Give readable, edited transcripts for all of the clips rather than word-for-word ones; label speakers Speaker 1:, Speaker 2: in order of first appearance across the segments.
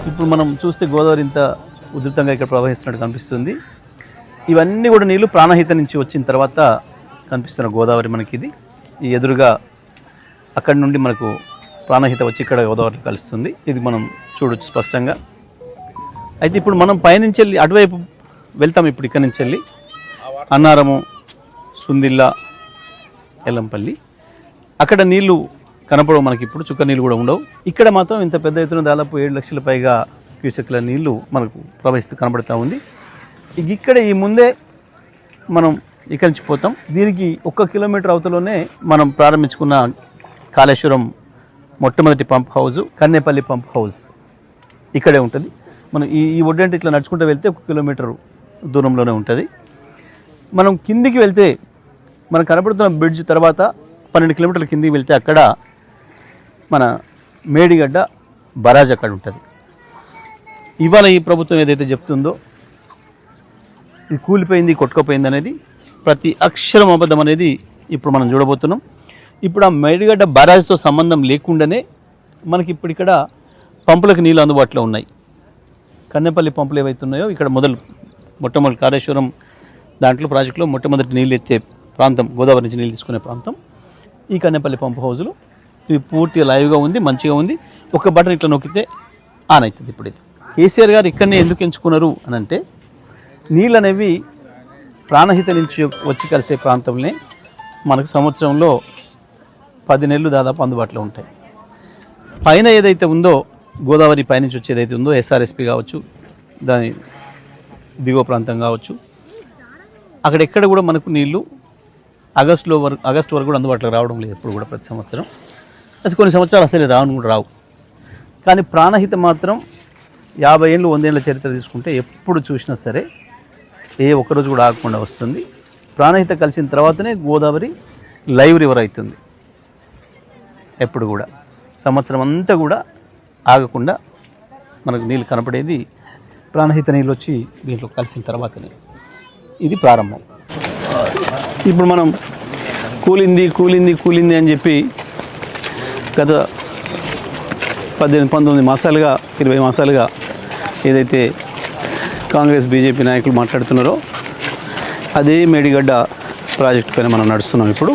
Speaker 1: ఇప్పుడు మనం చూస్తే గోదావరి ఇంత ఉధృతంగా ఇక్కడ ప్రవహిస్తున్నట్టు కనిపిస్తుంది. ఇవన్నీ కూడా నీళ్లు ప్రాణహిత నుంచి వచ్చిన తర్వాత కనిపిస్తున్న గోదావరి మనకి ఇది. ఈ ఎదురుగా అక్కడి నుండి మనకు ప్రాణహిత వచ్చి ఇక్కడ గోదావరి కలుస్తుంది. ఇది మనం చూడొచ్చు స్పష్టంగా. అయితే ఇప్పుడు మనం పైనుంచి వెళ్ళి అటువైపు వెళ్తాం. ఇప్పుడు ఇక్కడి నుంచి వెళ్ళి అన్నారము, సుందిల్లా, ఎల్లంపల్లి అక్కడ నీళ్లు కనపడవు మనకి. ఇప్పుడు చుక్క నీళ్ళు కూడా ఉండవు. ఇక్కడ మాత్రం ఇంత పెద్ద ఎత్తున దాదాపు 7 లక్షల పైగా క్యూసెక్ల నీళ్లు మనకు ప్రవహిస్తూ కనబడుతూ ఉంది. ఇక్కడ ఈ ముందే మనం ఇక్కడి నుంచి పోతాం. దీనికి 1 కిలోమీటర్ అవతలోనే మనం ప్రారంభించుకున్న కాళేశ్వరం మొట్టమొదటి pump house, Kannepalli pump house ఇక్కడే ఉంటుంది. మనం ఈ ఒడ్డంటే ఇట్లా నడుచుకుంటూ వెళ్తే 1 కిలోమీటర్ దూరంలోనే ఉంటుంది. మనం కిందికి వెళ్తే మనకు కనబడుతున్న బ్రిడ్జ్ తర్వాత 12 కిలోమీటర్ల కిందికి వెళ్తే అక్కడ మన మేడిగడ్డ బరాజ్ అక్కడ ఉంటుంది. ఇవాళ ఈ ప్రభుత్వం ఏదైతే చెప్తుందో ఇది కూలిపోయింది, కొట్టుకుపోయింది అనేది ప్రతి అక్షరం అబద్ధం అనేది ఇప్పుడు మనం చూడబోతున్నాం. ఇప్పుడు ఆ మేడిగడ్డ బరాజ్తో సంబంధం లేకుండానే మనకి ఇప్పుడు ఇక్కడ పంపులకు నీళ్ళు అందుబాటులో ఉన్నాయి. కన్నెపల్లి పంపులు ఏవైతే ఉన్నాయో ఇక్కడ మొట్టమొదటి కాళేశ్వరం దాంట్లో ప్రాజెక్టులో మొట్టమొదటి నీళ్ళు ఎత్తే ప్రాంతం, గోదావరి నుంచి నీళ్ళు తీసుకునే ప్రాంతం ఈ కన్నెపల్లి పంపు హౌజులు. ఇవి పూర్తిగా లైవ్గా ఉంది, మంచిగా ఉంది. ఒక బటన్ ఇట్లా నొక్కితే ఆన్ అవుతుంది. ఇప్పుడు ఇది కేసీఆర్ గారు ఇక్కడనే ఎందుకు ఎంచుకున్నారు అని అంటే నీళ్ళు అనేవి ప్రాణహిత నుంచి వచ్చి కలిసే ప్రాంతంలో మనకు సంవత్సరంలో 10 నెలలు దాదాపు అందుబాటులో ఉంటాయి. పైన ఏదైతే ఉందో గోదావరి పైనుంచి వచ్చేదైతే ఉందో ఎస్ఆర్ఎస్పి కావచ్చు, దాని దిగువ ప్రాంతం కావచ్చు, అక్కడ ఎక్కడ కూడా మనకు నీళ్లు ఆగస్టు వరకు కూడా అందుబాటులో రావడం లేదు. ఎప్పుడు కూడా ప్రతి సంవత్సరం అది కొన్ని సంవత్సరాలు అసలు రావు. కానీ ప్రాణహిత మాత్రం 50 ఏళ్ళు 100 ఏళ్ళ చరిత్ర తీసుకుంటే ఎప్పుడు చూసినా సరే ఏ ఒక్కరోజు కూడా ఆగకుండా వస్తుంది. ప్రాణహిత కలిసిన తర్వాతనే గోదావరి లైవ్ రివర్ అవుతుంది. ఎప్పుడు కూడా సంవత్సరం అంతా కూడా ఆగకుండా మనకు నీళ్ళు కనపడేది ప్రాణహిత నీళ్ళు వచ్చి దీంట్లో కలిసిన తర్వాతనే. ఇది ప్రారంభం. ఇప్పుడు మనం కూలింది అని చెప్పి గత 18-19 మాసాలుగా 20 మాసాలుగా ఏదైతే కాంగ్రెస్ బీజేపీ నాయకులు మాట్లాడుతున్నారో అదే మేడిగడ్డ ప్రాజెక్టు పైన మనం నడుస్తున్నాం. ఇప్పుడు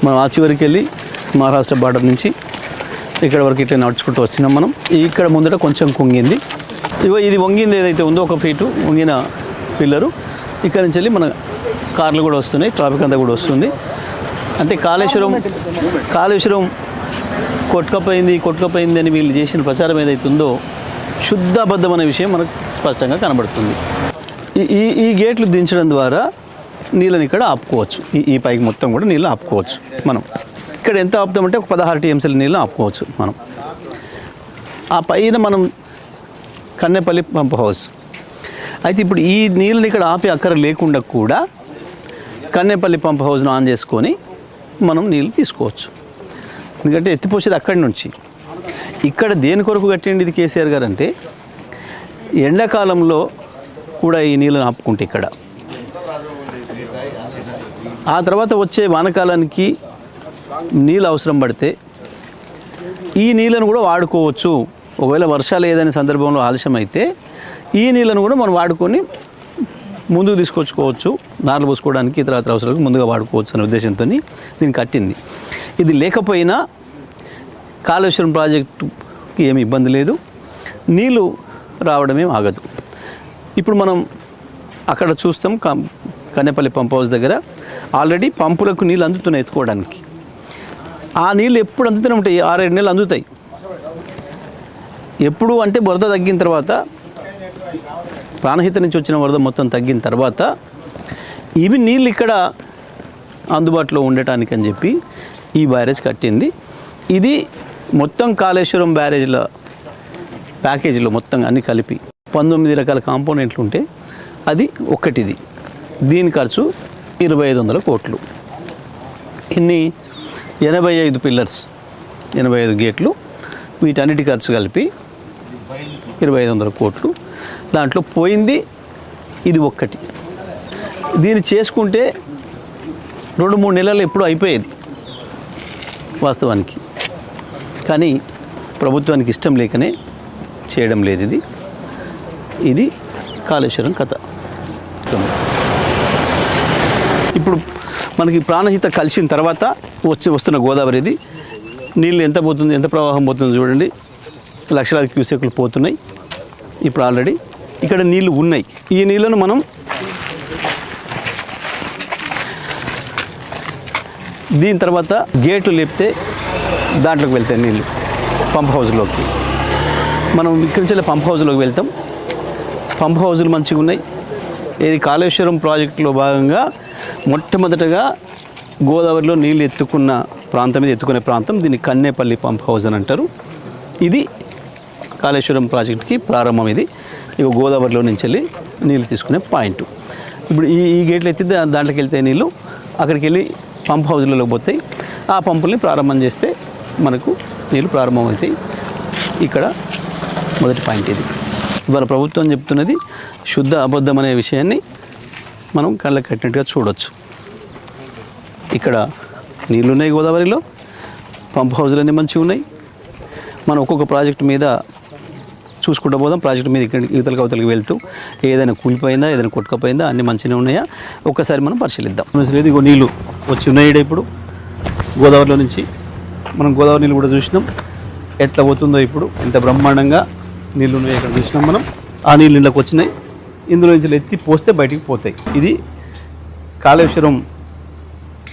Speaker 1: మనం ఆ చివరికి వెళ్ళి మహారాష్ట్ర బార్డర్ నుంచి ఇక్కడ వరకు ఇట్లా నడుచుకుంటూ వస్తున్నాం. మనం ఇక్కడ ముందట కొంచెం కుంగింది. ఇది వంగింది ఏదైతే ఉందో 1 ఫీటు వంగిన పిల్లరు. ఇక్కడ నుంచి వెళ్ళి మన కార్లు కూడా వస్తున్నాయి, ట్రాఫిక్ అంతా కూడా వస్తుంది. అంటే కాళేశ్వరం కొట్టుకపోయింది అని వీళ్ళు చేసిన ప్రచారం ఏదైతే ఉందో శుద్ధాబద్ధం అనే విషయం మనకు స్పష్టంగా కనబడుతుంది. ఈ గేట్లు దించడం ద్వారా నీళ్ళని ఇక్కడ ఆపుకోవచ్చు. ఈ పైకి మొత్తం కూడా నీళ్ళు ఆపుకోవచ్చు. మనం ఇక్కడ ఎంత ఆపుతామంటే ఒక 16 టీఎంసీల నీళ్ళు ఆపుకోవచ్చు మనం. ఆ పైన మనం కన్నెపల్లి పంప్ హౌస్. అయితే ఇప్పుడు ఈ నీళ్ళని ఇక్కడ ఆపి అక్కర లేకుండా కూడా కన్నెపల్లి పంప్ హౌస్ను ఆన్ చేసుకొని మనం నీళ్ళు తీసుకోవచ్చు. ఎందుకంటే ఎత్తిపోసేది అక్కడి నుంచి. ఇక్కడ దేని కొరకు కట్టిండి ఇది కేసీఆర్ గారు అంటే ఎండాకాలంలో కూడా ఈ నీళ్ళని ఆపుకుంటే ఇక్కడ ఆ తర్వాత వచ్చే వానకాలానికి నీళ్ళు అవసరం పడితే ఈ నీళ్ళను కూడా వాడుకోవచ్చు. ఒకవేళ వర్షాలు ఏదైనా సందర్భంలో ఆలస్యం అయితే ఈ నీళ్ళను కూడా మనం వాడుకొని ముందుకు తీసుకొచ్చుకోవచ్చు. నార్లు పోసుకోవడానికి ఇతర అవసరాలకు ముందుగా వాడుకోవచ్చు అనే ఉద్దేశంతో దీన్ని కట్టింది. ఇది లేకపోయినా కాళేశ్వరం ప్రాజెక్టుకి ఏమి ఇబ్బంది లేదు, నీళ్ళు రావడమే ఆగదు. ఇప్పుడు మనం అక్కడ చూస్తాం కన్నెపల్లి పంప్ హౌస్ దగ్గర ఆల్రెడీ పంపులకు నీళ్ళు అందుతున్నాయి ఎత్తుకోవడానికి. ఆ నీళ్ళు ఎప్పుడు అందుతూనే ఉంటాయి, 6-7 నెలలు అందుతాయి. ఎప్పుడు అంటే వరద తగ్గిన తర్వాత, ప్రాణహిత నుంచి వచ్చిన వరద మొత్తం తగ్గిన తర్వాత ఇవి నీళ్ళు ఇక్కడ అందుబాటులో ఉండటానికి అని చెప్పి ఈ బ్యారేజ్ కట్టింది. ఇది మొత్తం కాళేశ్వరం బ్యారేజ్ల ప్యాకేజీలో మొత్తం అన్ని కలిపి 19 రకాల కాంపోనెంట్లు ఉంటే అది ఒక్కటిది. దీని ఖర్చు 2500 కోట్లు. ఇన్ని 85 పిల్లర్స్, 85 గేట్లు, వీటన్నిటి ఖర్చు కలిపి 2500 కోట్లు. దాంట్లో పోయింది ఇది ఒక్కటి. దీన్ని చేసుకుంటే 2-3 నెలలు ఎప్పుడూ అయిపోయేది వాస్తవానికి. కానీ ప్రభుత్వానికి ఇష్టం లేకనే చేయడం లేదు. ఇది కాళేశ్వరం కథ. ఇప్పుడు మనకి ప్రాణహిత కలిసిన తర్వాత వస్తున్న గోదావరి ఇది. నీళ్ళు ఎంత పోతుంది, ఎంత ప్రవాహం పోతుందో చూడండి. లక్షలాది క్యూసెక్లు పోతున్నాయి ఇప్పుడు ఆల్రెడీ. ఇక్కడ నీళ్ళు ఉన్నాయి. ఈ నీళ్ళను మనం దీని తర్వాత గేట్లు లేపితే దాంట్లోకి వెళ్తాయి నీళ్ళు పంప్ హౌస్లోకి. మనం ఇక్కడి నుంచి పంప్ హౌస్లోకి వెళ్తాం. పంప్ హౌజులు మంచిగా ఉన్నాయి. ఇది కాళేశ్వరం ప్రాజెక్టులో భాగంగా మొట్టమొదటగా గోదావరిలో నీళ్ళు ఎత్తుకున్న ప్రాంతం, ఇది ఎత్తుకునే ప్రాంతం. దీన్ని కన్నేపల్లి పంప్ హౌస్ అని అంటారు. ఇది కాళేశ్వరం ప్రాజెక్ట్కి ప్రారంభం. ఇది గోదావరిలో నుంచి వెళ్ళి నీళ్ళు తీసుకునే పాయింట్. ఇప్పుడు ఈ గేట్లు ఎత్తి దాంట్లోకి వెళ్తే నీళ్ళు అక్కడికి వెళ్ళి పంప్ హౌస్లలో పోతాయి. ఆ పంపుల్ని ప్రారంభం చేస్తే మనకు నీళ్ళు ప్రారంభమవుతాయి. ఇక్కడ మొదటి పాయింట్ ఇది. ఇవాళ ప్రభుత్వం చెప్తున్నది శుద్ధ అబద్ధం అనే విషయాన్ని మనం కళ్ళకి కట్టినట్టుగా చూడవచ్చు. ఇక్కడ నీళ్ళు ఉన్నాయి గోదావరిలో, పంప్ హౌజులన్నీ మంచిగా ఉన్నాయి. మనం ఒక్కొక్క ప్రాజెక్టు మీద చూసుకుంటూ పోదాం. ప్రాజెక్టు మీద ఇక్కడ యువతలకు అవతలకి వెళ్తూ ఏదైనా కూలిపోయిందా, ఏదైనా కొట్టుకపోయిందా, అన్నీ మంచిగా ఉన్నాయా ఒక్కసారి మనం పరిశీలిద్దాం. ఇగో నీళ్ళు వచ్చి ఉన్నాయి ఇప్పుడు గోదావరిలో నుంచి. మనం గోదావరి నీళ్ళు కూడా చూసినాం ఎట్లా పోతుందో. ఇప్పుడు ఎంత బ్రహ్మాండంగా నీళ్ళు ఉన్నాయి ఇక్కడ చూసినాం మనం. ఆ నీళ్ళు ఇళ్ళకి వచ్చినాయి. ఇందులో నుంచి ఎత్తి పోస్తే బయటికి పోతాయి. ఇది కాళేశ్వరం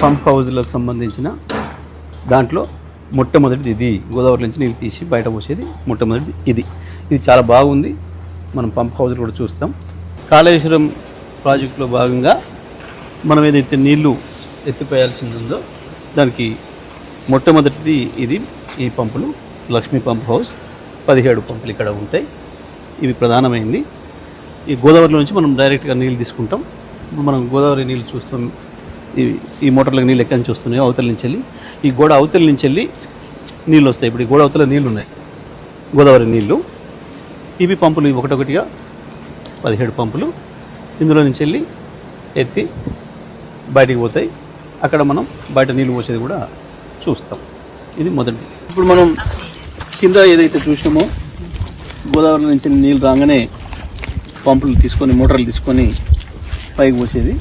Speaker 1: పంప్ హౌజ్లకు సంబంధించిన దాంట్లో మొట్టమొదటిది ఇది. గోదావరి నుంచి నీళ్ళు తీసి బయట పోసేది మొట్టమొదటిది ఇది. ఇది చాలా బాగుంది. మనం పంప్ హౌజ్లు కూడా చూస్తాం. కాళేశ్వరం ప్రాజెక్టులో భాగంగా మనం ఏదైతే నీళ్లు ఎత్తిపోయాల్సింది ఉందో దానికి మొట్టమొదటిది ఇది. ఈ పంపులు లక్ష్మీ పంప్ హౌస్ 17 పంపులు ఇక్కడ ఉంటాయి. ఇవి ప్రధానమైంది. ఈ గోదావరిలో నుంచి మనం డైరెక్ట్గా నీళ్ళు తీసుకుంటాం. మనం గోదావరి నీళ్ళు చూస్తాం. ఈ మోటార్లకు నీళ్ళు ఎక్కడి నుంచి వస్తున్నాయో అవతల నుంచి వెళ్ళి ఈ గోడ అవతల నుంచి వెళ్ళి నీళ్ళు వస్తాయి. ఇప్పుడు ఈ గోడ అవతల నీళ్ళు ఉన్నాయి, గోదావరి నీళ్ళు. ఇవి పంపులు ఒకటొకటిగా 17 పంపులు ఇందులో నుంచి వెళ్ళి ఎత్తి బయటికి పోతాయి. అక్కడ మనం బయట నీళ్ళు పోసేది కూడా చూస్తాం. ఇది మొదటిది. ఇప్పుడు మనం కింద ఏదైతే చూసినామో గోదావరి నుంచి నీళ్ళు రాగానే పంపులు తీసుకొని, మోటార్లు తీసుకొని పైకి పోసేది.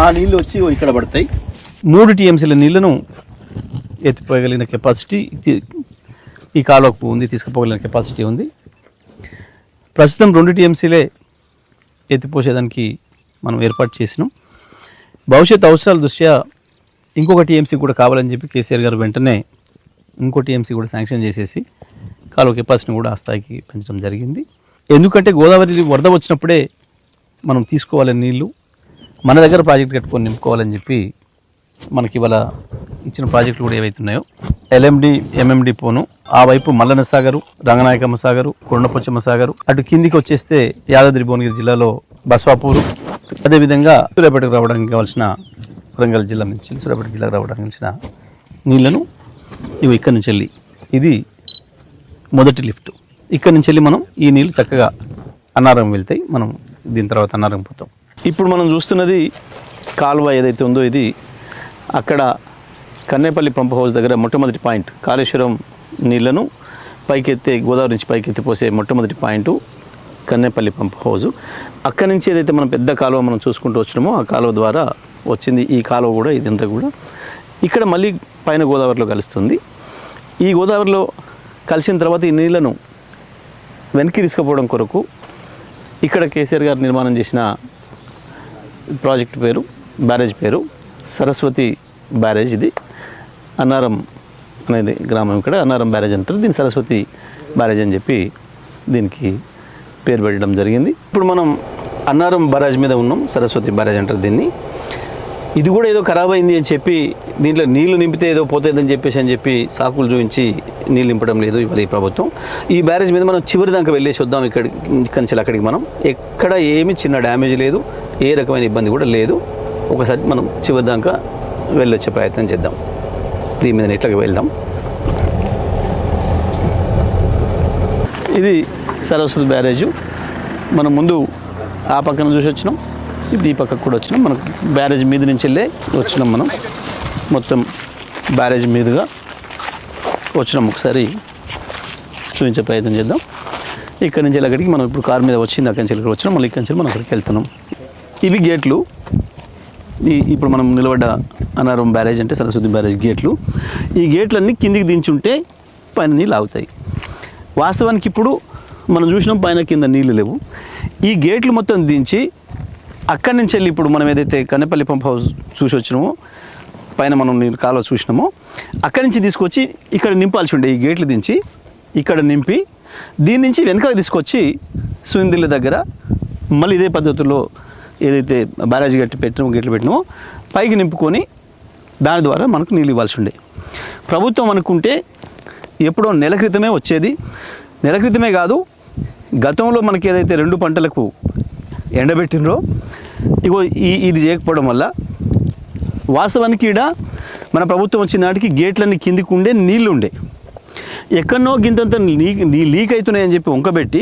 Speaker 1: ఆ నీళ్ళు వచ్చి ఇక్కడ పడతాయి. 3 టీఎంసీల నీళ్లను ఎత్తిపోయగలిగిన కెపాసిటీ ఈ కాలువకు ఉంది, తీసుకుపోగలిగిన కెపాసిటీ ఉంది. ప్రస్తుతం 2 టీఎంసీలే ఎత్తిపోసేదానికి మనం ఏర్పాటు చేసినాం. భవిష్యత్ అవసరాల దృష్ట్యా ఇంకొక టీఎంసీ కూడా కావాలని చెప్పి కేసీఆర్ గారు వెంటనే ఇంకో టీఎంసీ కూడా శాంక్షన్ చేసేసి కాలువ కెపాసిటీని కూడా ఆ స్థాయికి పెంచడం జరిగింది. ఎందుకంటే గోదావరి వరద వచ్చినప్పుడే మనం తీసుకోవాలని నీళ్లు మన దగ్గర ప్రాజెక్ట్ కట్టుకొని నింపుకోవాలని చెప్పి మనకి ఇవాళ ఇచ్చిన ప్రాజెక్టులు కూడా ఏవైతే ఉన్నాయో ఎల్ఎండి, ఎంఎండి పోను, ఆ వైపు మల్లన్న సాగరు, రంగనాయకమ్మ సాగరు, కొండపోచమ్మ సాగరు, అటు కిందికి వచ్చేస్తే యాదాద్రి భువనగిరి జిల్లాలో బస్వాపూరు, అదేవిధంగా సూర్యాపేటకు రావడానికి కావాల్సిన వరంగల్ జిల్లా నుంచి సూర్యాపేట జిల్లాకు రావడానికి కావాల్సిన నీళ్లను ఇవి ఇక్కడి నుంచి వెళ్ళి ఇది మొదటి లిఫ్ట్. ఇక్కడి నుంచి వెళ్ళి మనం ఈ నీళ్ళు చక్కగా అన్నారం వెళ్తాయి. మనం దీని తర్వాత అన్నారం పోతాం. ఇప్పుడు మనం చూస్తున్నది కాలువ ఏదైతే ఉందో ఇది అక్కడ కన్నేపల్లి పంప్ హౌస్ దగ్గర మొట్టమొదటి పాయింట్. కాళేశ్వరం నీళ్లను పైకెత్తే, గోదావరి నుంచి పైకెత్తి పోసే మొట్టమొదటి పాయింట్ కన్నేపల్లి పంప్ హౌస్. అక్కడి నుంచి ఏదైతే మనం పెద్ద కాలువ మనం చూసుకుంటూ వచ్చినామో ఆ కాలువ ద్వారా వచ్చింది ఈ కాలువ కూడా. ఇదంతా కూడా ఇక్కడ మళ్ళీ పైన గోదావరిలో కలుస్తుంది. ఈ గోదావరిలో కలిసిన తర్వాత ఈ నీళ్లను వెనక్కి తీసుకుపోవడం కొరకు ఇక్కడ కేసీఆర్ గారు నిర్మాణం చేసిన ప్రాజెక్ట్ పేరు, బ్యారేజ్ పేరు సరస్వతి బ్యారేజ్. ఇది అన్నారం అనేది గ్రామం, ఇక్కడ అన్నారం బ్యారేజ్ అంటారు. దీన్ని సరస్వతి బ్యారేజ్ అని చెప్పి దీనికి పేరు పెట్టడం జరిగింది. ఇప్పుడు మనం అన్నారం బ్యారేజ్ మీద ఉన్నాం. సరస్వతి బ్యారేజ్ అంటారు దీన్ని. ఇది కూడా ఏదో ఖరాబ్ అయింది అని చెప్పి దీంట్లో నీళ్లు నింపితే ఏదో పోతుందని చెప్పి సాకులు చూపించి నీళ్ళు నింపడం లేదు ఇవాళ ఈ ప్రభుత్వం. ఈ బ్యారేజ్ మీద మనం చివరి దాకా వెళ్ళేసి వద్దాం. ఇక్కడి నుంచి అక్కడికి మనం ఎక్కడ ఏమి చిన్న డ్యామేజ్ లేదు, ఏ రకమైన ఇబ్బంది కూడా లేదు. ఒకసారి మనం చివరి దాకా వెళ్ళొచ్చే ప్రయత్నం చేద్దాం. దీని మీద ఇట్లా వెళ్దాం. ఇది సరస్వతి బ్యారేజు. మనం ముందు ఆ పక్కన చూసి వచ్చినాం, ఇప్పుడు ఈ పక్కకు కూడా వచ్చినాం. మనకు బ్యారేజ్ మీద నుంచి వెళ్ళే వచ్చినాం. మనం మొత్తం బ్యారేజ్ మీదుగా వచ్చినాం. ఒకసారి చూపించే ప్రయత్నం చేద్దాం. ఇక్కడి నుంచి అక్కడికి మనం ఇప్పుడు కారు మీద వచ్చింది, అక్కడి నుంచి ఇక్కడికి వచ్చినాం, మళ్ళీ ఇక్కడి నుంచి మనం అక్కడికి వెళ్తున్నాం. ఇవి గేట్లు. ఇప్పుడు మనం నిలబడ్డ అన్నారం బ్యారేజ్ అంటే సరస్వతి బ్యారేజ్ గేట్లు. ఈ గేట్లన్నీ కిందికి దించుంటే పైన నీళ్ళు ఆగుతాయి. వాస్తవానికి ఇప్పుడు మనం చూసినాం పైన కింద నీళ్ళు లేవు. ఈ గేట్లు మొత్తం దించి అక్కడి నుంచి వెళ్ళి ఇప్పుడు మనం ఏదైతే కన్నెపల్లి పంప్ హౌస్ చూసి వచ్చినామో, పైన మనం నీళ్ళు కాలువ చూసినామో, అక్కడి నుంచి తీసుకొచ్చి ఇక్కడ నింపాల్సి ఉండే. ఈ గేట్లు దించి ఇక్కడ నింపి దీని నుంచి వెనకాల తీసుకొచ్చి సుందిళ్ళ దగ్గర మళ్ళీ ఇదే పద్ధతిలో ఏదైతే బ్యారేజ్ గేట్లు పెట్టినామో పైకి నింపుకొని దాని ద్వారా మనకు నీళ్ళు ఇవ్వాల్సి ఉండే. ప్రభుత్వం అనుకుంటే ఎప్పుడో నెల క్రితమే వచ్చేది. నెల క్రితమే కాదు, గతంలో మనకి ఏదైతే 2 పంటలకు ఎండబెట్టినరో ఇగో ఇది చేయకపోవడం వల్ల వాస్తవానికి ఈడ మన ప్రభుత్వం వచ్చిన నాటికి గేట్లన్నీ కిందికి ఉండే నీళ్ళు ఉండే. ఎక్కడనో గింతంత లీక్ అవుతున్నాయని చెప్పి వంకబెట్టి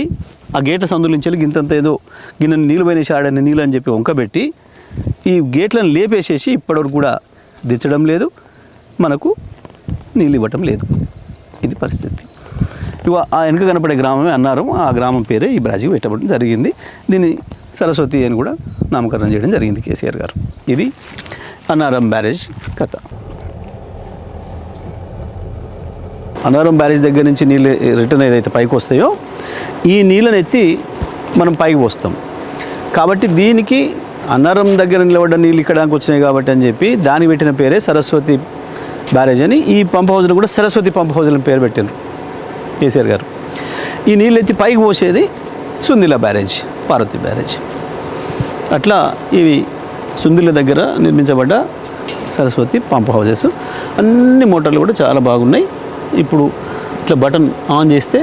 Speaker 1: ఆ గేట్ల సందులించాలి గింతంత ఏదో గిన్నె నీళ్ళు పోయిన ఆడని నీళ్ళు అని చెప్పి వంకబెట్టి ఈ గేట్లను లేపేసేసి ఇప్పటివరకు కూడా దించడం లేదు, మనకు నీళ్ళు ఇవ్వటం లేదు. ఇది పరిస్థితి. ఇవ ఆ వెనుక కనపడే గ్రామమే అన్నారం. ఆ గ్రామం పేరే ఈ బ్రాంచ్కి పెట్టబడడం జరిగింది. దీన్ని సరస్వతి అని కూడా నామకరణం చేయడం జరిగింది కేసీఆర్ గారు. ఇది అన్నారం బ్యారేజ్ కథ. అన్నారం బ్యారేజ్ దగ్గర నుంచి నీళ్ళు రిటర్న్ ఏదైతే పైకి వస్తాయో ఈ నీళ్ళని ఎత్తి మనం పైకి పోస్తాం. కాబట్టి దీనికి అన్నారం దగ్గర నిలబడ్డ నీళ్ళు ఇక్కడానికి వచ్చినాయి కాబట్టి అని చెప్పి దానికి పెట్టిన పేరే సరస్వతి బ్యారేజ్ అని. ఈ పంప్ హౌస్ను కూడా సరస్వతి పంప్ హౌస్ అని పేరు పెట్టారు కేసీఆర్ గారు. ఈ నీళ్ళు ఎత్తి పైకి పోసేది సుందిల బ్యారేజ్, పార్వతి బ్యారేజ్. అట్లా ఇవి సుందిల దగ్గర నిర్మించబడ్డ సరస్వతి పంప్ హౌసెస్. అన్ని మోటార్లు కూడా చాలా బాగున్నాయి. ఇప్పుడు ఇట్లా బటన్ ఆన్ చేస్తే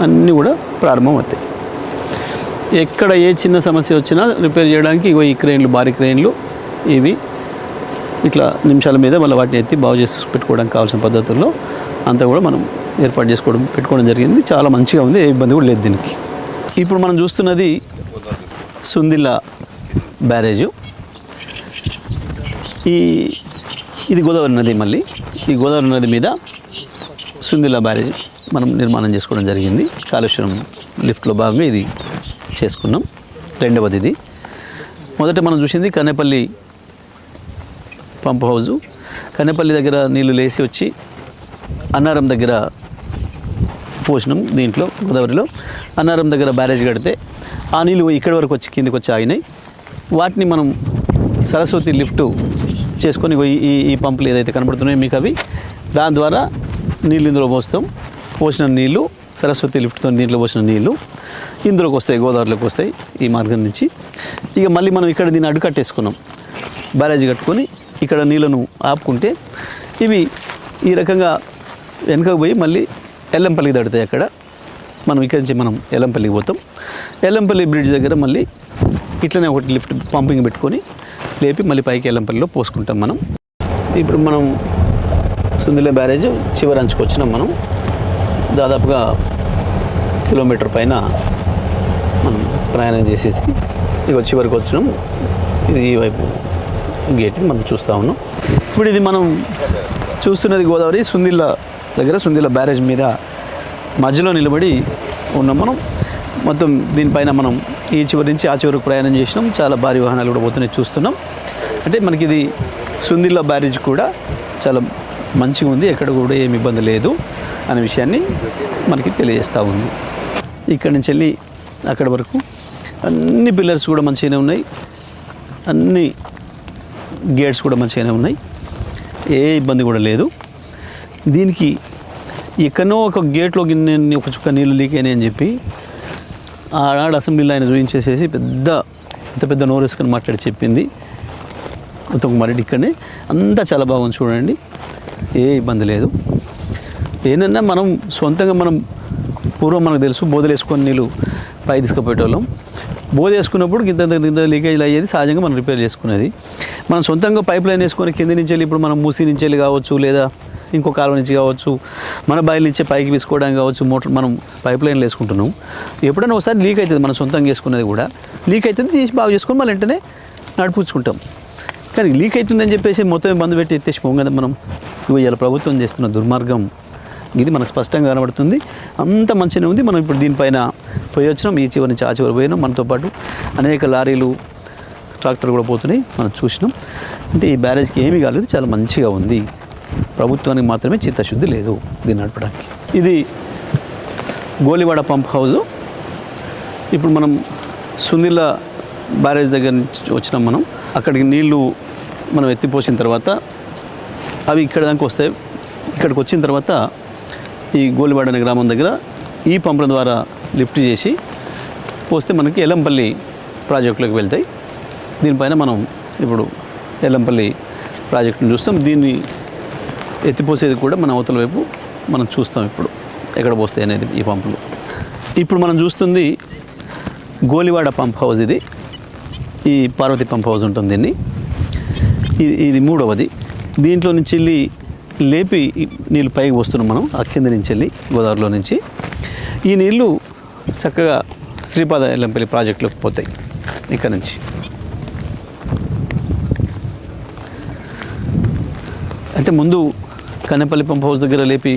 Speaker 1: అన్నీ కూడా ప్రారంభం అవుతాయి. ఎక్కడ ఏ చిన్న సమస్య వచ్చినా రిపేర్ చేయడానికి ఇగో ఈ క్రెయిన్లు, భారీ క్రెయిన్లు, ఇవి ఇట్లా నిమిషాల మీద మళ్ళీ వాటిని ఎత్తి బాగు చేసి పెట్టుకోవడానికి కావాల్సిన పద్ధతుల్లో అంతా కూడా మనం ఏర్పాటు పెట్టుకోవడం జరిగింది. చాలా మంచిగా ఉంది, ఏ ఇబ్బంది కూడా లేదు దీనికి. ఇప్పుడు మనం చూస్తున్నది సుందిల్ల బ్యారేజు. ఇది గోదావరి నది. మళ్ళీ ఈ గోదావరి నది మీద సుందిల్ల బ్యారేజ్ మనం నిర్మాణం చేసుకోవడం జరిగింది. కాళేశ్వరం లిఫ్ట్లో భాగంగా ఇది చేసుకున్నాం. రెండవది ఇది. మొదట మనం చూసింది కన్నెపల్లి పంప్ హౌజు. కన్నెపల్లి దగ్గర నీళ్లు లేసి వచ్చి అన్నారం దగ్గర పోసినాం. దీంట్లో గోదావరిలో అన్నారం దగ్గర బ్యారేజ్ కడితే ఆ నీళ్ళు ఇక్కడి వరకు వచ్చి కిందికి వచ్చి ఆగినాయి. వాటిని మనం సరస్వతి లిఫ్ట్ చేసుకొని ఈ పంపులు ఏదైతే కనబడుతున్నాయో మీకు అవి, దాని ద్వారా నీళ్ళు ఇందులో పోసిన నీళ్ళు సరస్వతి లిఫ్ట్తో దీంట్లో పోసిన నీళ్ళు ఇందులోకి వస్తాయి, గోదావరిలోకి వస్తాయి ఈ మార్గం నుంచి. ఇక మళ్ళీ మనం ఇక్కడ దీన్ని అడ్డుకట్టేసుకున్నాం. బ్యారేజ్ కట్టుకొని ఇక్కడ నీళ్ళను ఆపుకుంటే ఇవి ఈ రకంగా వెనకకు పోయి మళ్ళీ ఎల్లంపల్లికి తడుతాయి. అక్కడ మనం ఇక్కడి నుంచి మనం ఎల్లంపల్లికి పోతాం. ఎల్లంపల్లి బ్రిడ్జ్ దగ్గర మళ్ళీ ఇట్లనే ఒకటి లిఫ్ట్ పంపింగ్ పెట్టుకొని లేపి మళ్ళీ పైకి ఎల్లంపల్లిలో పోసుకుంటాం మనం. ఇప్పుడు మనం సుందిల్ల బ్యారేజ్ చివరి అంచుకు వచ్చినాం. మనం దాదాపుగా కిలోమీటర్ పైన మనం ప్రయాణం చేసేసి ఇక చివరికి వచ్చినాం. ఇది ఈ వైపు గేట్ మనం చూస్తూ ఉన్నాం. ఇప్పుడు ఇది మనం చూస్తున్నది గోదావరి సుందిల్ల దగ్గర, సుందిల్ల బ్యారేజ్ మీద మధ్యలో నిలబడి ఉన్నాం మనం. మొత్తం దీనిపైన మనం ఈ చివరి నుంచి ఆ చివరికి ప్రయాణం చేసినాం. చాలా భారీ వాహనాలు కూడా పోతున్నాయి చూస్తున్నాం. అంటే మనకి ఇది సుందిల్ల బ్యారేజ్ కూడా చాలా మంచిగా ఉంది, ఎక్కడ కూడా ఏమి ఇబ్బంది లేదు అనే విషయాన్ని మనకి తెలియజేస్తూ ఉంది. ఇక్కడి నుంచి వెళ్ళి అక్కడ వరకు అన్ని పిల్లర్స్ కూడా మంచిగానే ఉన్నాయి, అన్ని గేట్స్ కూడా మంచిగానే ఉన్నాయి, ఏ ఇబ్బంది కూడా లేదు. దీనికి ఎక్కడో ఒక గేట్లో ఒక చుక్క నీళ్ళు లీక్ అయినాయి అని చెప్పి ఆడ అసెంబ్లీలో ఆయన చూపించేసేసి ఎంత పెద్ద నోరేసుకొని మాట్లాడి చెప్పింది ఉత్తమ్ కుమార్ రెడ్డి. ఇక్కడనే అంతా చాలా బాగుంది చూడండి, ఏ ఇబ్బంది లేదు. ఏంటన్నా మనం సొంతంగా పూర్వం మనకు తెలుసు బోధలు వేసుకొని నీళ్ళు పై తీసుకుపోయేటోళ్ళం. బోధ వేసుకున్నప్పుడు ఇంత లీకేజ్ అయ్యేది, సహజంగా మనం రిపేర్ చేసుకునేది. మనం సొంతంగా పైప్ లైన్ వేసుకొని కింద నుంచి వెళ్ళి ఇప్పుడు మనం మూసి నుంచి వెళ్ళి కావచ్చు, లేదా ఇంకో కాలువ నుంచి కావచ్చు, మన బాయిల నుంచే పైకి తీసుకోవడానికి కావచ్చు, మోటార్ మనం పైప్ లైన్లు వేసుకుంటున్నాం. ఎప్పుడైనా ఒకసారి లీక్ అవుతుంది, మనం సొంతంగా వేసుకునేది కూడా లీక్ అవుతుంది, తీసి బాగు చేసుకొని మళ్ళీ వెంటనే నడిపించుకుంటాం. కానీ లీక్ అవుతుందని చెప్పేసి మొత్తం బంద్ పెట్టి ఎత్తేసిపోం కదా మనం. ఇవాళ ప్రభుత్వం చేస్తున్న దుర్మార్గం ఇది మనకు స్పష్టంగా కనబడుతుంది. అంత మంచిగా ఉంది. మనం ఇప్పుడు దీనిపైన పోయి వచ్చినాం, ఈ చివరి నుంచి ఆ చివరి పోయినాం. మనతో పాటు అనేక లారీలు, ట్రాక్టర్లు కూడా పోతున్నాయి, మనం చూసినాం. అంటే ఈ బ్యారేజ్కి ఏమీ కాలేదు, చాలా మంచిగా ఉంది. ప్రభుత్వానికి మాత్రమే చిత్తశుద్ధి లేదు దీన్ని నడపడానికి. ఇది గోలివాడ పంప్ హౌజు. ఇప్పుడు మనం సుందిల్ల బ్యారేజ్ దగ్గర నుంచి వచ్చినాం. మనం అక్కడికి నీళ్లు మనం ఎత్తిపోసిన తర్వాత అవి ఇక్కడ దాకా వస్తాయి. ఇక్కడికి వచ్చిన తర్వాత ఈ గోలివాడ అనే గ్రామం దగ్గర ఈ పంపుల ద్వారా లిఫ్ట్ చేసి పోస్తే మనకి ఎల్లంపల్లి ప్రాజెక్టులోకి వెళ్తాయి. దీనిపైన మనం ఇప్పుడు ఎల్లంపల్లి ప్రాజెక్టును చూస్తాం. దీన్ని ఎత్తిపోసేది కూడా మన అవతల వైపు మనం చూస్తాం. ఇప్పుడు ఎక్కడ పోస్తాయి అనేది ఈ పంపులు. ఇప్పుడు మనం చూస్తుంది గోలివాడ పంప్ హౌస్. ఇది ఈ పార్వతి పంప్ హౌస్ ఉంటుంది. దీన్ని ఇది మూడవది. దీంట్లో నుంచి వెళ్ళి లేపి నీళ్ళు పైకి వస్తున్నాం మనం ఆ కింద నుంచి వెళ్ళి గోదావరిలో నుంచి. ఈ నీళ్ళు చక్కగా శ్రీపాద ఎల్లంపల్లి ప్రాజెక్టులోకి పోతాయి. ఇక్కడ నుంచి అంటే ముందు కన్నెపల్లి పంప్ హౌస్ దగ్గర లేపి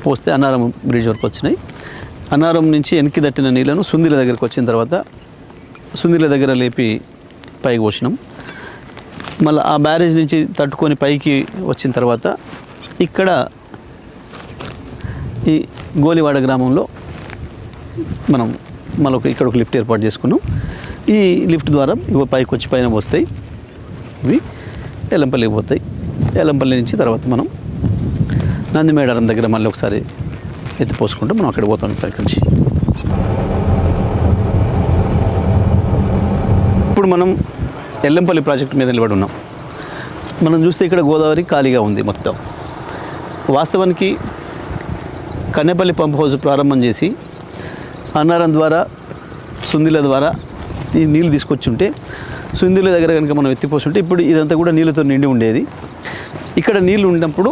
Speaker 1: పోస్తే అన్నారం బ్రిడ్జ్ వరకు వచ్చినాయి. అన్నారం నుంచి వెనక్కి దట్టిన నీళ్ళను సుందిల దగ్గరికి వచ్చిన తర్వాత సుందిల దగ్గర లేపి పైకి పోసినాం. మళ్ళీ ఆ బ్యారేజ్ నుంచి తట్టుకొని పైకి వచ్చిన తర్వాత ఇక్కడ ఈ గోలివాడ గ్రామంలో మనం మళ్ళీ ఇక్కడ ఒక లిఫ్ట్ ఏర్పాటు చేసుకున్నాం. ఈ లిఫ్ట్ ద్వారా ఇవి పైకి వచ్చి పైన వస్తాయి. ఇవి ఎల్లంపల్లికి పోతాయి. ఎల్లంపల్లి నుంచి తర్వాత మనం నందిమేడారం దగ్గర మళ్ళీ ఒకసారి ఎత్తిపోసుకుంటే మనం అక్కడ పోతాం. పైకి నుంచి ఇప్పుడు మనం ఎల్లంపల్లి ప్రాజెక్టు మీద నిలబడి ఉన్నాం. మనం చూస్తే ఇక్కడ గోదావరి ఖాళీగా ఉంది మొత్తం. వాస్తవానికి కన్నెపల్లి పంప్ హౌస్ ప్రారంభం చేసి అన్నారం ద్వారా సుందిల ద్వారా ఈ నీళ్ళు తీసుకొచ్చి ఉంటే సుందిల దగ్గర కనుక మనం ఎత్తిపోతుంటే ఇప్పుడు ఇదంతా కూడా నీళ్ళతో నిండి ఉండేది. ఇక్కడ నీళ్ళు ఉన్నప్పుడు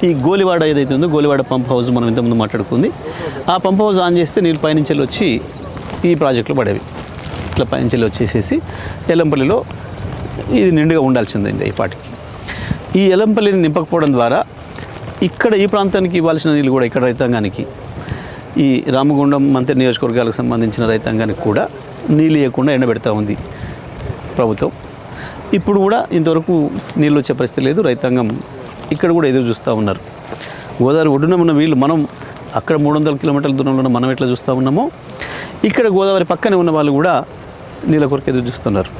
Speaker 1: ఈ గోలివాడ ఏదైతే ఉందో గోలివాడ పంప్ హౌస్ మనం ఇంతకుముందు మాట్లాడుకుంది, ఆ పంప్ హౌస్ ఆన్ చేస్తే నీళ్ళు పైనుంచి వచ్చి ఈ ప్రాజెక్టులో పడేవి. ఇట్లా పైనుంచి వచ్చేసేసి ఎల్లంపల్లిలో ఇది నిండుగా ఉండాల్సిందండి. ఈ పాటికి ఈ ఎల్లంపల్లిని నింపకపోవడం ద్వారా ఇక్కడ ఈ ప్రాంతానికి ఇవ్వాల్సిన నీళ్ళు కూడా ఇక్కడ రైతాంగానికి ఈ రామగుండం మంత్రి నియోజకవర్గాలకు సంబంధించిన రైతాంగానికి కూడా నీళ్ళు ఇవ్వకుండా ఎండబెడతా ఉంది ప్రభుత్వం. ఇప్పుడు కూడా ఇంతవరకు నీళ్ళు వచ్చే పరిస్థితి లేదు. రైతాంగం ఇక్కడ కూడా ఎదురు చూస్తూ ఉన్నారు. గోదావరి ఒడ్డున ఉన్న వీళ్ళు మనం అక్కడ 300 కిలోమీటర్ల దూరంలో మనం ఎట్లా చూస్తూ ఉన్నామో ఇక్కడ గోదావరి పక్కనే ఉన్న వాళ్ళు కూడా నీళ్ళ కొరకు ఎదురు చూస్తున్నారు.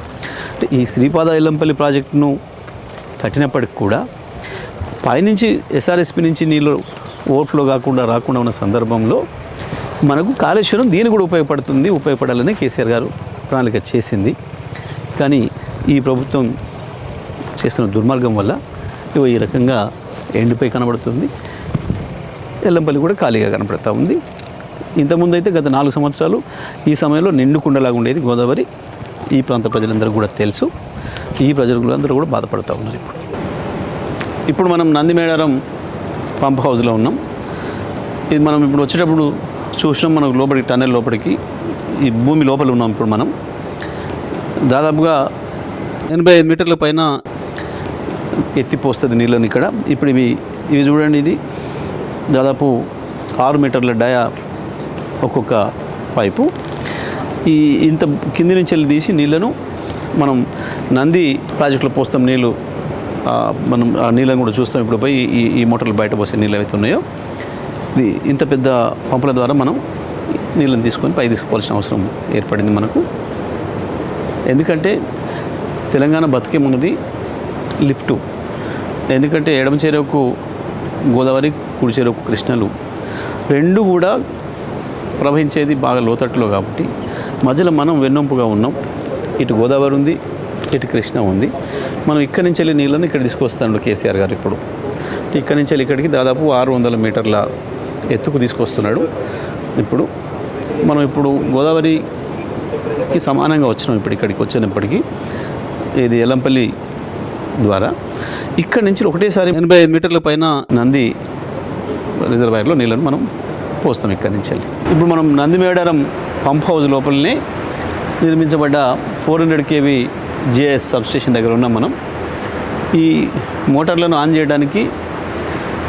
Speaker 1: ఈ శ్రీపాద ఎల్లంపల్లి ప్రాజెక్టును కట్టినప్పటికి కూడా పైనుంచి ఎస్ఆర్ఎస్పి నుంచి నీళ్ళు ఓవర్ఫ్లో రాకుండా ఉన్న సందర్భంలో మనకు కాళేశ్వరం దీని కూడా ఉపయోగపడాలని కేసీఆర్ గారు ప్రణాళిక చేసింది. కానీ ఈ ప్రభుత్వం చేస్తున్న దుర్మార్గం వల్ల ఈ రకంగా ఎండిపోయి కనబడుతుంది. ఎల్లంపల్లి కూడా ఖాళీగా కనబడుతూ ఉంది. ఇంతకుముందు అయితే గత 4 సంవత్సరాలు ఈ సమయంలో నిండుకుండలాగా ఉండేది గోదావరి. ఈ ప్రాంత ప్రజలందరూ కూడా తెలుసు. ఈ ప్రజలందరూ కూడా బాధపడుతూ ఉన్నారు. ఇప్పుడు మనం నందిమేడారం పంప్ హౌస్లో ఉన్నాం. ఇది మనం ఇప్పుడు వచ్చేటప్పుడు చూసినాం. మనకు లోపలికి టన్నెల్ లోపలికి ఈ భూమి లోపల ఉన్నాం. ఇప్పుడు మనం దాదాపుగా 85 మీటర్ల పైన ఎత్తిపోస్తుంది నీళ్ళని ఇక్కడ. ఇప్పుడు ఇవి చూడండి, ఇది దాదాపు 6 మీటర్ల డయా ఒక్కొక్క పైపు. ఇంత కింది నుంచి వెళ్ళి తీసి నీళ్ళను మనం నంది ప్రాజెక్టులో పోస్తాం. నీళ్ళు మనం ఆ నీళ్ళని కూడా చూస్తాం. ఇప్పుడు పోయి ఈ మోటార్లు బయట పోసే నీళ్ళు ఏవైతే ఉన్నాయో ఇది ఇంత పెద్ద పంపుల ద్వారా మనం నీళ్ళని తీసుకొని పై తీసుకోవాల్సిన అవసరం ఏర్పడింది మనకు. ఎందుకంటే తెలంగాణ బతికేమున్నది లిఫ్టు. ఎందుకంటే ఎడమ చెరువుకు గోదావరి, కుడి చెరువుకు కృష్ణలు రెండు కూడా ప్రవహించేది బాగా లోతట్టులో కాబట్టి మధ్యలో మనం వెన్నొంపుగా ఉన్నాం. ఇటు గోదావరి ఉంది, ఇటు కృష్ణ ఉంది. మనం ఇక్కడి నుంచి వెళ్ళి నీళ్ళని ఇక్కడ తీసుకొస్తాడు కేసీఆర్ గారు. ఇప్పుడు ఇక్కడి నుంచి వెళ్ళి ఇక్కడికి దాదాపు 600 మీటర్ల ఎత్తుకు తీసుకొస్తున్నాడు. మనం గోదావరికి సమానంగా వచ్చినాం. ఇప్పుడు ఇక్కడికి వచ్చినప్పటికీ ఇది ఎల్లంపల్లి ద్వారా ఇక్కడి నుంచి ఒకటేసారి 85 మీటర్ల పైన నంది రిజర్వాయర్లో నీళ్ళను మనం పోస్తాం ఇక్కడి నుంచి వెళ్ళి. ఇప్పుడు మనం నందిమేడారం పంప్ హౌస్ లోపలనే నిర్మించబడ్డ 400 kV JS సబ్స్టేషన్ దగ్గర ఉన్నాం. మనం ఈ మోటార్లను ఆన్ చేయడానికి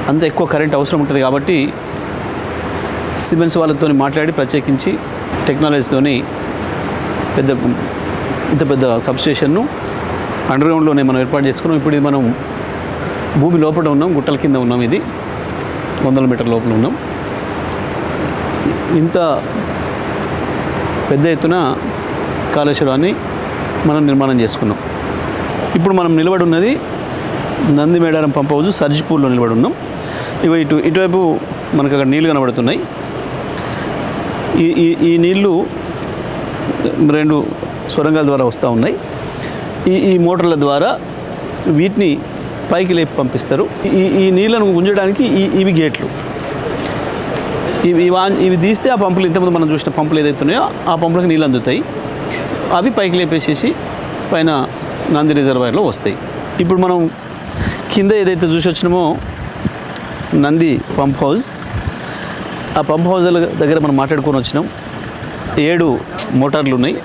Speaker 1: అంత ఎక్కువ కరెంట్ అవసరం ఉంటుంది కాబట్టి సిమెన్స్ వాళ్ళతో మాట్లాడి ప్రత్యేకించి టెక్నాలజీతోని ఇంత పెద్ద సబ్స్టేషన్ను అండర్గ్రౌండ్లోనే మనం ఏర్పాటు చేసుకున్నాం. ఇప్పుడు ఇది మనం భూమి లోపల ఉన్నాం, గుట్టల కింద ఉన్నాం. ఇది 100 మీటర్ల లోపల ఉన్నాం. ఇంత పెద్ద ఎత్తున కాళేశ్వరాన్ని మనం నిర్మాణం చేసుకున్నాం. ఇప్పుడు మనం నిలబడి ఉన్నది నంది మేడారం పంప్ హౌస్ సర్జిపూర్లో నిలబడి ఉన్నాం. ఇటువైపు మనకు అక్కడ నీళ్లు కనబడుతున్నాయి. ఈ నీళ్లు 2 సొరంగాల ద్వారా వస్తూ ఉన్నాయి. ఈ మోటార్ల ద్వారా వీటిని పైకి లేపి పంపిస్తారు. ఈ నీళ్లను గుంజడానికి ఇవి గేట్లు. ఇవి తీస్తే ఆ పంపులు ఇంతకుముందు మనం చూసిన పంపులు ఏదైతే ఉన్నాయో ఆ పంపులకు నీళ్ళు అందుతాయి. అవి పైకి లేపేసేసి పైన నంది రిజర్వాయర్లో వస్తాయి. ఇప్పుడు మనం కింద ఏదైతే చూసి వచ్చినామో నంది పంప్ హౌస్, ఆ పంప్ హౌస్ల దగ్గర మనం మాట్లాడుకొని వచ్చినాం. 7 మోటార్లు ఉన్నాయి.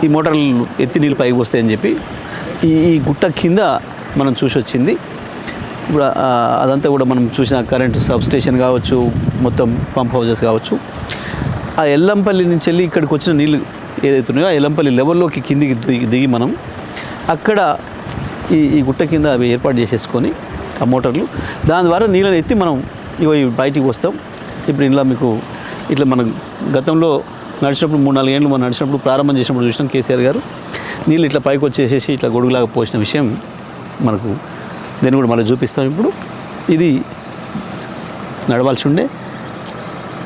Speaker 1: ఈ మోటార్లు ఎత్తి నీళ్ళు పైకి వస్తాయని చెప్పి ఈ గుట్ట కింద మనం చూసి వచ్చింది. ఇప్పుడు అదంతా కూడా మనం చూసిన కరెంటు సబ్స్టేషన్ కావచ్చు, మొత్తం పంప్ హౌజెస్ కావచ్చు. ఆ ఎల్లంపల్లి నుంచి వెళ్ళి ఇక్కడికి వచ్చిన నీళ్ళు ఏదైతే ఉన్నాయో ఆ ఎల్లంపల్లి లెవెల్లోకి కిందికి దిగి మనం అక్కడ ఈ గుట్ట కింద అవి ఏర్పాటు చేసేసుకొని ఆ మోటార్లు దాని ద్వారా నీళ్ళని ఎత్తి మనం ఇవి బయటికి వస్తాం. ఇప్పుడు ఇలా మీకు ఇట్లా మనం గతంలో నడిచినప్పుడు 3-4 ఏళ్ళు మనం నడిచినప్పుడు ప్రారంభం చేసినప్పుడు చూసినాం. కేసీఆర్ గారు నీళ్ళు ఇట్లా పైకి వచ్చేసేసి ఇట్లా గొడుగులాగా పోసిన విషయం మనకు దీన్ని కూడా మళ్ళీ చూపిస్తాం. ఇప్పుడు ఇది నడవాల్సి ఉండే,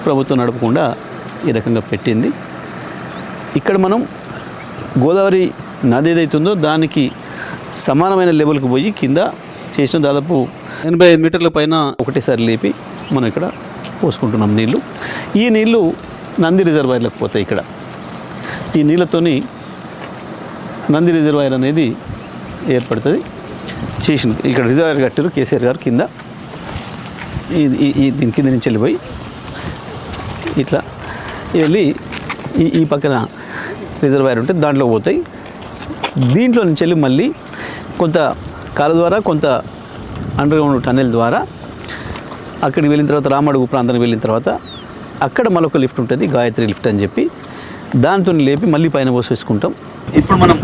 Speaker 1: ప్రభుత్వం నడపకుండా ఈ రకంగా పెట్టింది. ఇక్కడ మనం గోదావరి నది ఏదైతుందో దానికి సమానమైన లెవెల్కి పోయి కింద చేసిన దాదాపు 85 మీటర్ల పైన ఒకటేసారి లేపి మనం ఇక్కడ పోసుకుంటున్నాం నీళ్ళు. ఈ నీళ్ళు నంది రిజర్వాయర్లకు పోతాయి. ఇక్కడ ఈ నీళ్ళతోని నంది రిజర్వాయర్ అనేది ఏర్పడుతుంది. చేసింది ఇక్కడ రిజర్వాయర్ కట్టారు కేసీఆర్ గారు కింద. దీని కింద నుంచి వెళ్ళిపోయి ఇట్లా వెళ్ళి ఈ పక్కన రిజర్వాయర్ ఉంటే దాంట్లో పోతాయి. దీంట్లో నుంచి వెళ్ళి మళ్ళీ కొంత కాలు ద్వారా కొంత అండర్గ్రౌండ్ టన్నెల్ ద్వారా అక్కడికి వెళ్ళిన తర్వాత రామడుగు ప్రాంతానికి వెళ్ళిన తర్వాత అక్కడ మరొక లిఫ్ట్ ఉంటుంది, గాయత్రి లిఫ్ట్ అని చెప్పి దాంతో లేపి మళ్ళీ పైన పోసేసుకుంటాం. ఇప్పుడు మనం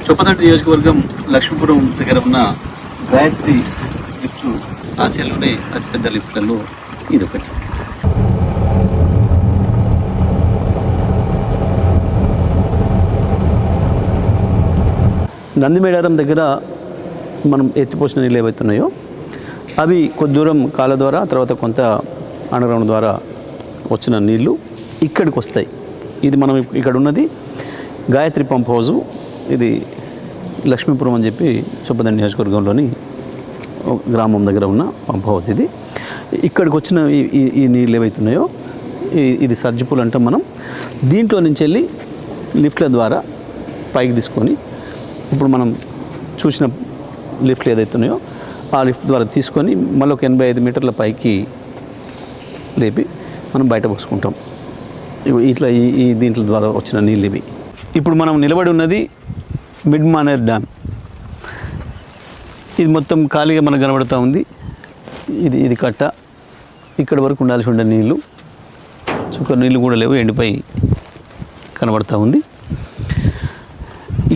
Speaker 1: చొప్పదండి నియోజకవర్గం లక్ష్మీపురం దగ్గర ఉన్న గాయత్రి లిఫ్ట్ ఆసియాలోనే అతిపెద్ద లిఫ్ట్లలో ఇది ఒకటి. నందిమేడారం దగ్గర మనం ఎత్తిపోసిన నీళ్ళు ఏవైతున్నాయో అవి కొద్ది దూరం కాళ్ళ ద్వారా తర్వాత కొంత అండర్గ్రౌండ్ ద్వారా వచ్చిన నీళ్ళు ఇక్కడికి వస్తాయి. ఇది మనం ఇక్కడ ఉన్నది గాయత్రి పంప్ హౌజు. ఇది లక్ష్మీపురం అని చెప్పి చొప్పదండి నియోజకవర్గంలోని గ్రామం దగ్గర ఉన్న పంప్ హౌస్. ఇది ఇక్కడికి వచ్చిన ఈ నీళ్ళు ఏవైతున్నాయో ఇది సర్జిపూల్ అంటాం మనం. దీంట్లో నుంచి వెళ్ళి లిఫ్ట్ల ద్వారా పైకి తీసుకొని ఇప్పుడు మనం చూసిన లిఫ్ట్లు ఏదైతున్నాయో ఆ లిఫ్ట్ ద్వారా తీసుకొని మళ్ళీ ఒక 85 మీటర్ల పైకి లేపి మనం బయట పోసుకుంటాం. ఇట్లా ఈ దీంట్ల ద్వారా వచ్చిన నీళ్ళు ఇవి. ఇప్పుడు మనం నిలబడి ఉన్నది మిడ్ మానేర్ డ్యామ్. ఇది మొత్తం ఖాళీగా మనకు కనబడుతూ ఉంది. ఇది కట్ట. ఇక్కడ వరకు ఉండాల్సి ఉండే నీళ్ళు చుక్క నీళ్ళు కూడా లేవు, ఎండిపోయి కనబడుతూ ఉంది.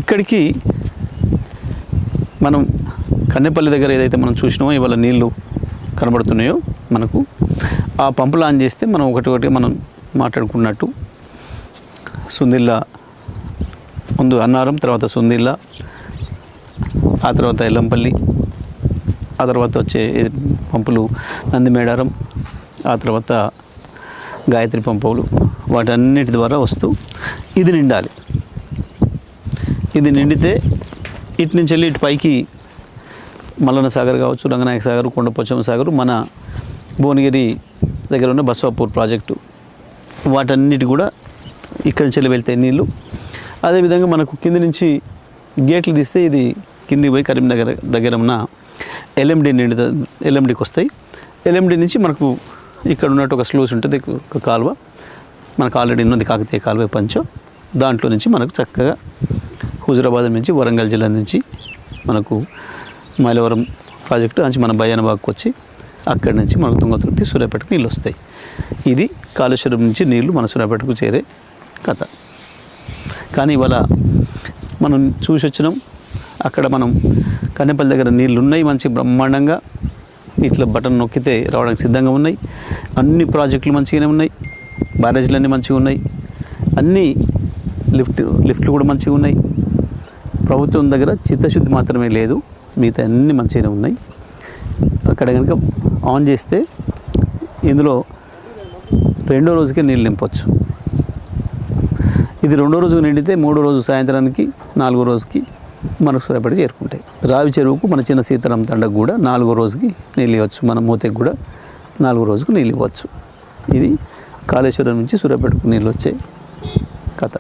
Speaker 1: ఇక్కడికి మనం కన్నెపల్లి దగ్గర ఏదైతే మనం చూసినామో ఇవాళ నీళ్ళు కనబడుతున్నాయో మనకు ఆ పంపులు ఆన్ చేస్తే మనం ఒకటి మనం మాట్లాడుకున్నట్టు సుందిల్ల ముందు అన్నారం, తర్వాత సుందిల్ల, ఆ తర్వాత ఎల్లంపల్లి, ఆ తర్వాత వచ్చే పంపులు నందిమేడారం, ఆ తర్వాత గాయత్రి పంపులు, వాటన్నిటి ద్వారా వస్తూ ఇది నిండాలి. ఇది నిండితే ఇటు నుంచి వెళ్ళి ఇటు పైకి మల్లన్న సాగర్ కావచ్చు, రంగనాయక సాగర్, కొండపోచమ్మ సాగర్, మన భువనగిరి దగ్గర ఉన్న బస్వాపూర్ ప్రాజెక్టు, వాటన్నిటి కూడా ఇక్కడి నుంచి వెళ్ళి వెళ్తాయి నీళ్ళు. అదేవిధంగా మనకు కింది నుంచి గేట్లు తీస్తే ఇది కిందికి పోయి కరీంనగర్ దగ్గర ఉన్న ఎల్ఎండికి వస్తాయి. ఎల్ఎండి నుంచి మనకు ఇక్కడ ఉన్నట్టు ఒక స్లూస్ ఉంటుంది, ఒక కాలువ మనకు ఆల్రెడీ ఉన్నది, కాకతీయ కాలువ పంచో. దాంట్లో నుంచి మనకు చక్కగా హుజురాబాద్ నుంచి వరంగల్ జిల్లా నుంచి మనకు మైలవరం ప్రాజెక్టు నుంచి మన బయ్యానబాగ్కి వచ్చి అక్కడి నుంచి మనకు తుంగతుర్తి సూర్యాపేటకు నీళ్ళు వస్తాయి. ఇది కాళేశ్వరం నుంచి నీళ్లు మన సూర్యాపేటకు చేరే కథ. కానీ ఇవాళ మనం చూసి వచ్చినాం, అక్కడ మనం కన్నెపల్లి దగ్గర నీళ్ళు ఉన్నాయి, మంచి బ్రహ్మాండంగా ఇట్లా బటన్ నొక్కితే రావడానికి సిద్ధంగా ఉన్నాయి. అన్ని ప్రాజెక్టులు మంచిగానే ఉన్నాయి, బ్యారేజ్లు అన్నీ మంచిగా ఉన్నాయి, అన్నీ లిఫ్ట్లు కూడా మంచిగా ఉన్నాయి. ప్రభుత్వం దగ్గర చిత్తశుద్ధి మాత్రమే లేదు, మిగతా అన్నీ మంచిగానే ఉన్నాయి. అక్కడ కనుక ఆన్ చేస్తే ఇందులో రెండో రోజుకే నీళ్ళు నింపవచ్చు. ఇది రెండో రోజుకు నిండితే మూడో రోజు సాయంత్రానికి, నాలుగో రోజుకి మనకు సూర్యాపేట చేరుకుంటాయి. రావి చెరువుకు మన చిన్న సీతారాం తండకు కూడా నాలుగో రోజుకి నీళ్ళు ఇవ్వచ్చు, మన మూతకి కూడా నాలుగో రోజుకు నీళ్ళు ఇవ్వచ్చు. ఇది కాళేశ్వరం నుంచి సూర్యాపేటకు నీళ్ళు వచ్చే కథ.